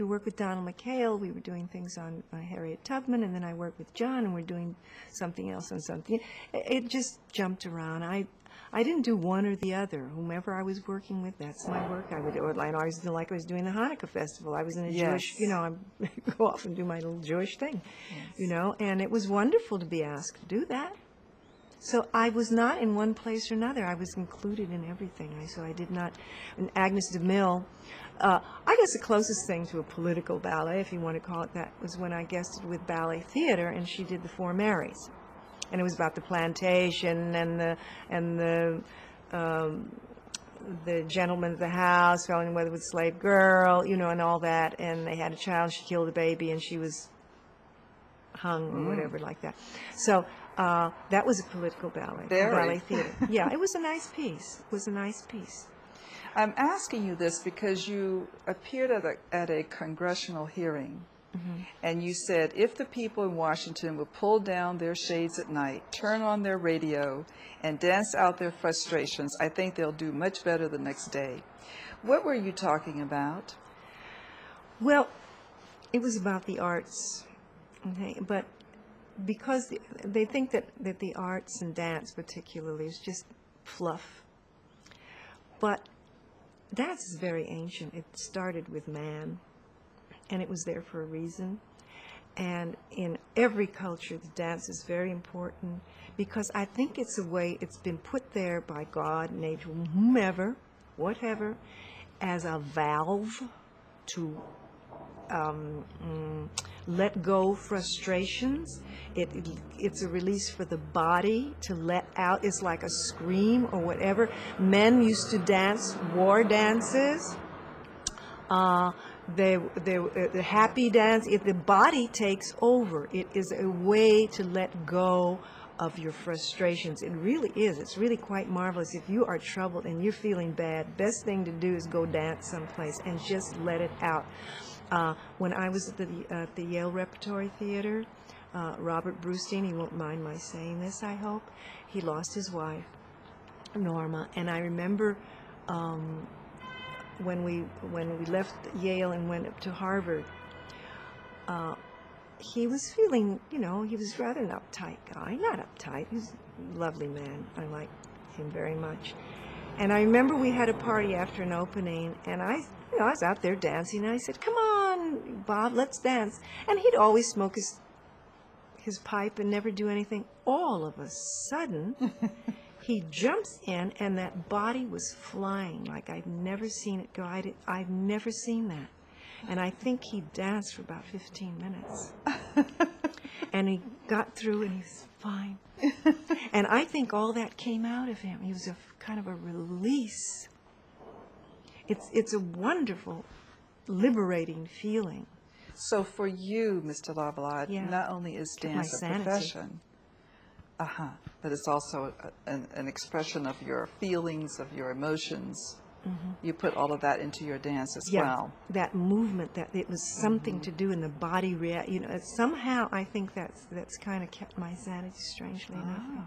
to work with Donald McHale. We were doing things on Harriet Tubman, and then I worked with John, and we're doing something else on something. It just jumped around. I didn't do one or the other. Whomever I was working with, that's my work. I always feel like I was doing the Hanukkah festival. I was in a Jewish, I go off and do my little Jewish thing, and it was wonderful to be asked to do that. So I was not in one place or another. I was included in everything. So I did not. And Agnes DeMille, I guess the closest thing to a political ballet, if you want to call it that, was when I guested with Ballet Theater, and she did The Four Marys. And it was about the plantation and the gentleman of the house falling in love with a slave girl, and all that. And they had a child. She killed a baby, and she was hung or whatever like that. So that was a political ballet. Ballet theater. Yeah, it was a nice piece. It was a nice piece. I'm asking you this because you appeared at a congressional hearing. And you said, if the people in Washington would pull down their shades at night, turn on their radio, and dance out their frustrations, I think they'll do much better the next day. What were you talking about? Well, it was about the arts, okay? But because they think that the arts and dance particularly is just fluff. But dance is very ancient. It started with man. And it was there for a reason. And in every culture, the dance is very important because I think it's a way, it's been put there by God, nature, whomever, whatever, as a valve to let go frustrations. It's a release for the body to let out. It's like a scream or whatever. Men used to dance war dances. The happy dance, if the body takes over, it is a way to let go of your frustrations. It really is. It's really quite marvelous. If you are troubled and you're feeling bad, best thing to do is go dance someplace and just let it out. When I was at the Yale Repertory Theater, Robert Brustein, he won't mind my saying this, I hope, he lost his wife, Norma, and I remember when we left Yale and went up to Harvard, he was feeling, he was rather an uptight guy. Not uptight, he was a lovely man. I liked him very much. And I remember we had a party after an opening, and I was out there dancing, and I said, "Come on, Bob, let's dance." And he'd always smoke his pipe and never do anything. All of a sudden, he jumps in, and that body was flying like I'd never seen it go. I've never seen that. And I think he danced for about 15 minutes. And he got through, and he's fine. And I think all that came out of him. He was a kind of a release. It's a wonderful, liberating feeling. So for you, Mr. Lavallade, not only is dance a profession, but it's also an expression of your feelings, of your emotions. You put all of that into your dance as well. That movement, that it was something to do in the body. Somehow I think that's kind of kept my sanity, strangely enough.